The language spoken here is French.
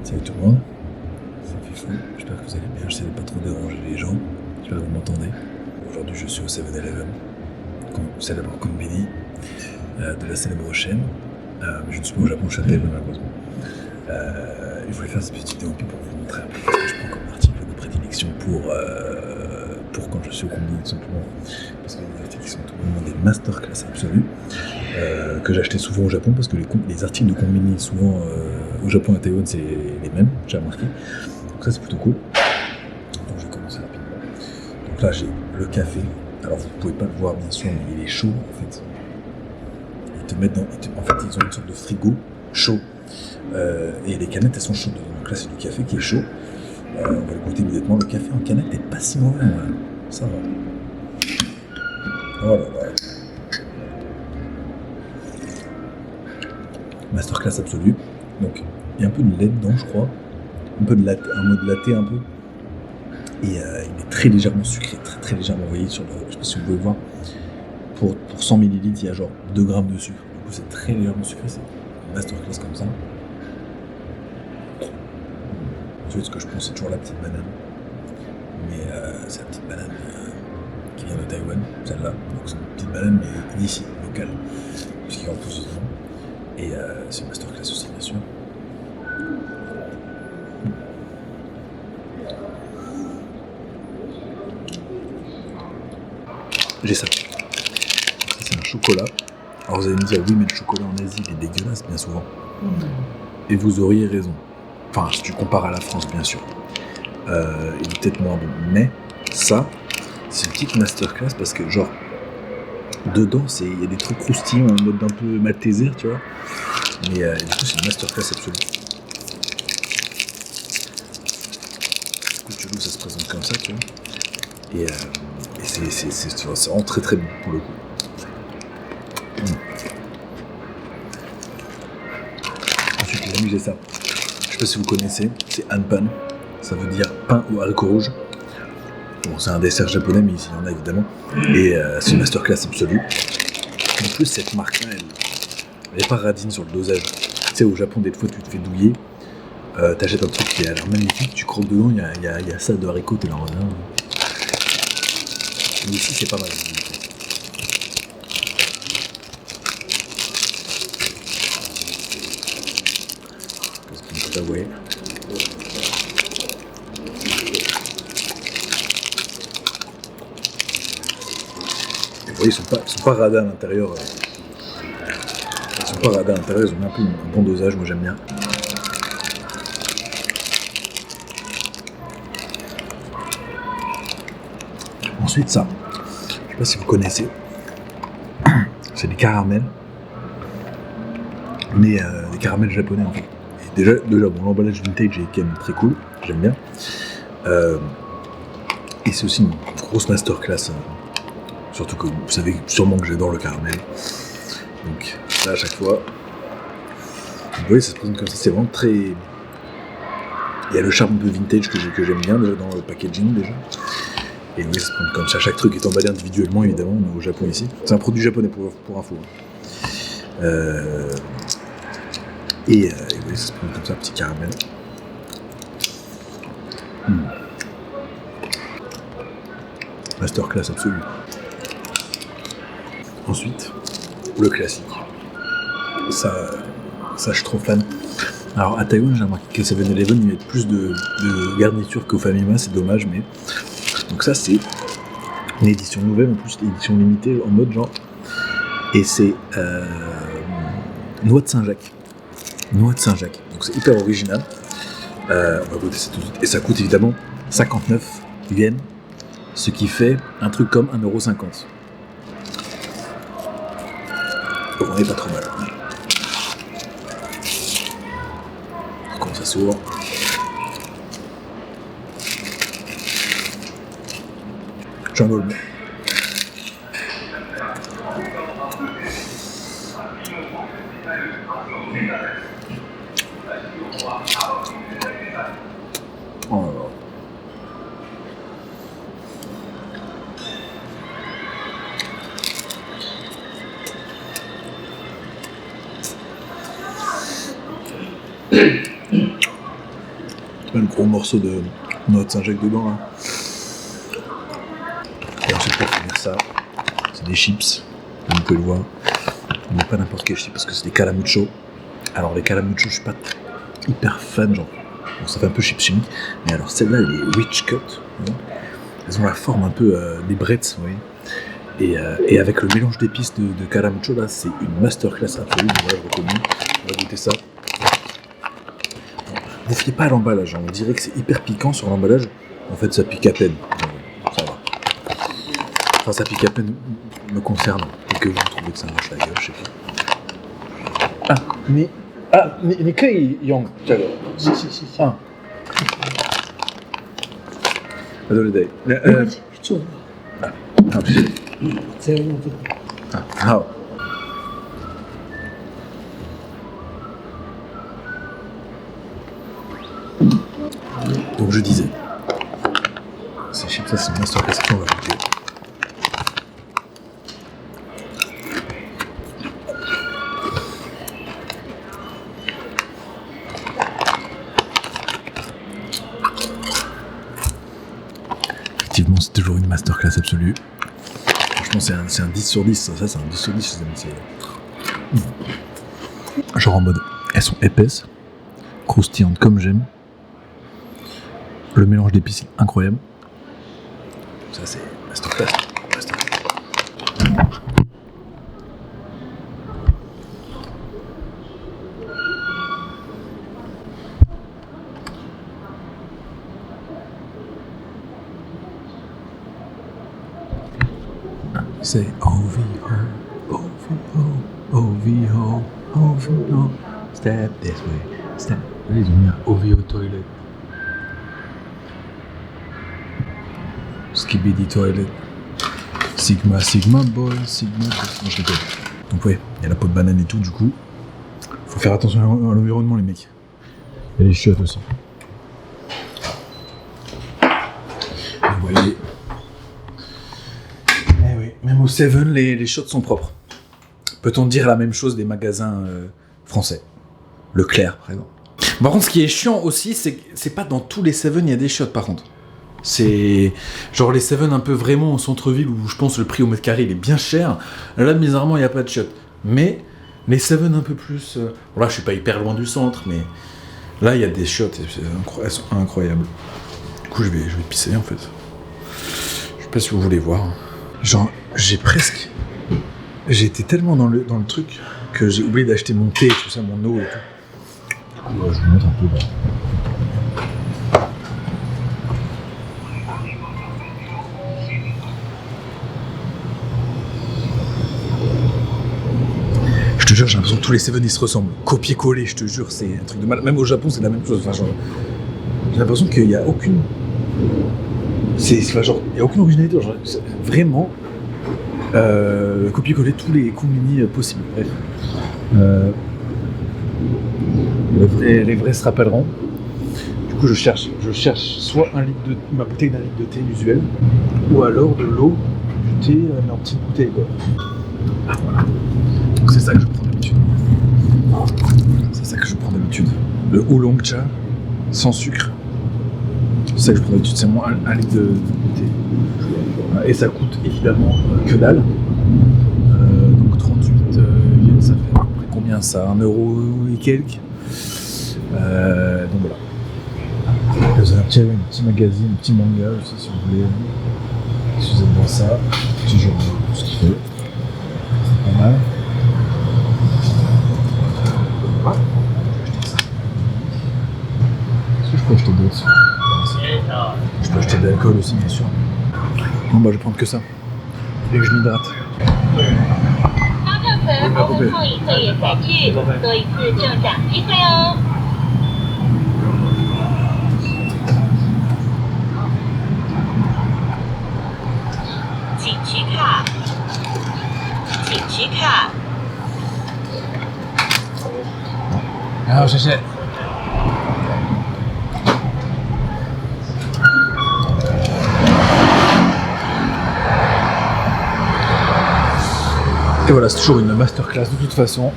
Salut tout le monde, c'est Fifou, j'espère que vous allez bien, j'essaie de pas trop déranger les gens, j'espère que vous m'entendez. Aujourd'hui je suis au 7-Eleven, célèbre conveni de la célèbre chaîne, mais je ne suis pas au Japon, je suis à Taïwan malheureusement. Je voulais faire cette petite vidéo pour vous montrer un peu ce que je prends comme article de prédilection pour quand je suis au conveni tout simplement, parce que les articles sont tout le monde des masterclass absolues, que j'achetais souvent au Japon parce que les articles de conveni souvent au Japon et à Taïwan c'est les mêmes, j'ai remarqué. Donc ça c'est plutôt cool. Donc je vais commencer rapidement. Donc là j'ai le café. Alors vous pouvez pas le voir bien sûr, mais il est chaud en fait. Ils te mettent en fait ils ont une sorte de frigo chaud. Et les canettes elles sont chaudes. Donc là c'est du café qui est chaud. On va le goûter immédiatement. Le café en canette n'est pas si mauvais, ouais. Ça va. Oh là là. Masterclass absolue. Donc il y a un peu de lait dedans je crois. Un peu de latte, un mode latte un peu. Et il est très légèrement sucré, très très légèrement. Vous voyez sur le, je sais pas si vous pouvez voir. Pour 100 ml il y a genre 2 grammes de sucre. Du coup c'est très légèrement sucré, c'est une masterclass comme ça. Tu vois ce que je pense, c'est toujours la petite banane. Mais c'est la petite banane qui vient de Taïwan, celle-là. Donc c'est une petite banane mais d'ici, locale. Puisqu'il y a en plus dedans. Et c'est une masterclass aussi bien sûr. J'ai ça. C'est un chocolat. Alors vous allez me dire, oui, mais le chocolat en Asie, il est dégueulasse bien souvent. Et vous auriez raison. Enfin, si tu compares à la France, bien sûr. Il est peut-être moins bon. Mais ça, c'est une petite masterclass parce que, genre, dedans, il y a des trucs croustillants en mode un peu malteser, tu vois. Mais du coup, c'est une masterclass absolue. Du coup, tu vois, ça se présente comme ça, tu vois. Et c'est vraiment très très bon pour le coup. Ensuite, les amis, j'ai ça. Je sais pas si vous connaissez, c'est Hanpan. Ça veut dire pain ou haricots rouges. Bon, c'est un dessert japonais, mais ici il y en a évidemment. Et c'est une masterclass absolue. En plus, cette marque-là, elle est pas radine sur le dosage. Tu sais, au Japon, des fois, tu te fais douiller. T'achètes un truc qui a l'air magnifique, tu croques dedans, il y a ça de haricots, t'es là en rien. Mais ici, c'est pas mal. Parce que vous voyez. Et vous voyez, ils sont pas radins à l'intérieur. Ils sont pas radins à l'intérieur, ils ont un peu un bon dosage, moi j'aime bien. Ensuite, ça. Je sais pas si vous connaissez. C'est des caramels. Mais des caramels japonais en fait. Et déjà bon, l'emballage vintage est quand même très cool, j'aime bien. Et c'est aussi une grosse masterclass. Surtout que vous savez sûrement que j'adore le caramel. Donc là à chaque fois, vous voyez, ça se présente comme ça, c'est vraiment très... Il y a le charme un peu vintage que j'aime bien déjà dans le packaging déjà. Et oui, ça se présente comme ça, chaque truc est emballé individuellement évidemment, on est au Japon ici. C'est un produit japonais pour info. Et oui, ça se présente comme ça, petit caramel. Masterclass absolue. Ensuite, le classique. Ça je suis trop fan. Alors à Taïwan, j'ai remarqué que 7-Eleven ils mettent plus de garniture qu'au Famima, c'est dommage, mais... Donc ça c'est une édition nouvelle, en plus édition limitée, en mode genre... Et c'est noix de Saint-Jacques. Noix de Saint-Jacques. Donc c'est hyper original. On va goûter ça tout de suite. Et ça coûte évidemment 59 yens, ce qui fait un truc comme 1,50€. Donc on est pas trop mal. Comment ça s'ouvre ? J'en veux le mot. Oh là là. le gros morceau de noix de Saint-Jacques dedans là. Et ensuite pour finir ça, c'est des chips, comme vous pouvez le voir. Mais pas n'importe quel chips parce que c'est des calamuchos. Alors les calamuchos, je suis pas hyper fan, genre. Bon, ça fait un peu chips chimique, mais alors celle-là, elle est rich cut. Elles ont la forme un peu des brettes, vous voyez. Et avec le mélange d'épices de calamucho là, c'est une masterclass absolue. Voilà, je recommande. On va goûter ça. Ne fiez pas à l'emballage, hein. On dirait que c'est hyper piquant sur l'emballage. En fait, ça pique à peine. Ça va. Enfin, ça pique à peine me concernant. Et que vous trouvez que ça marche la gueule, je sais pas.你可以用这个。啊。对对对。做好，谢谢。再用这个。好。Donc je disais, ces chips, ça c'est une masterclass qu'on va goûter. Effectivement, c'est toujours une masterclass absolue. Franchement, c'est un 10 sur 10, ça c'est un 10 sur 10, les amis. Genre en mode, elles sont épaisses, croustillantes comme j'aime. Le mélange d'épices est incroyable. Ça c'est masterclass. C'est OVO, step this way, step. Là, ils ont mis un OVO toilet. Skibidi toilet. Sigma boy, Sigma boy. Non, je rigole. Donc ouais, il y a la peau de banane et tout, du coup. Faut faire attention à l'environnement, les mecs. Et les chiottes aussi. Vous voyez. Eh oui, même au Seven, les chiottes sont propres. Peut-on dire la même chose des magasins français? Leclerc, par exemple. Par contre, ce qui est chiant aussi, c'est que c'est pas dans tous les Seven, il y a des chiottes, par contre. C'est genre les Seven un peu vraiment au centre-ville où je pense le prix au mètre carré il est bien cher. Là, bizarrement, il n'y a pas de chiottes. Mais les Seven un peu plus... Bon, là, je suis pas hyper loin du centre, mais là, il y a des chiottes. Elles sont incroyables. Du coup, je vais pisser, en fait. Je sais pas si vous voulez voir. Genre, j'ai été tellement dans le truc que j'ai oublié d'acheter mon thé et tout ça, mon eau et tout. Du coup, je vous montre un peu là. Je te jure, j'ai l'impression que tous les Seven ils se ressemblent. Copier-coller, je te jure, c'est un truc de mal. Même au Japon, c'est la même chose. Enfin, genre, j'ai l'impression qu'il n'y a aucune. Genre, il n'y a aucune originalité. Genre, vraiment. Copier-coller tous les combini possibles. Bref. Les vrais se rappelleront. Du coup, je cherche soit ma bouteille d'un litre de thé usuel, ou alors de l'eau, du thé, mais en petite bouteille, quoi. Ah, voilà. Donc c'est ça que je prends d'habitude. Le oolong cha, sans sucre. C'est ça que je prends d'habitude, c'est moins un litre de thé. Et ça coûte évidemment que dalle. Donc 38 yens, ça fait à peu près combien ça? 1 euro et quelques. Donc voilà. Vous avez un petit magazine, un petit manga aussi si vous voulez. Si vous êtes dans ça, petit jeu tout ce qu'il fait. C'est pas mal. Voilà. Est-ce que je peux acheter d'autres? Je peux acheter de l'alcool aussi, bien sûr. Bon, bah, je vais prendre que ça. Et que je m'hydrate. Alors, j'achète. Et voilà, c'est toujours une masterclass de toute façon.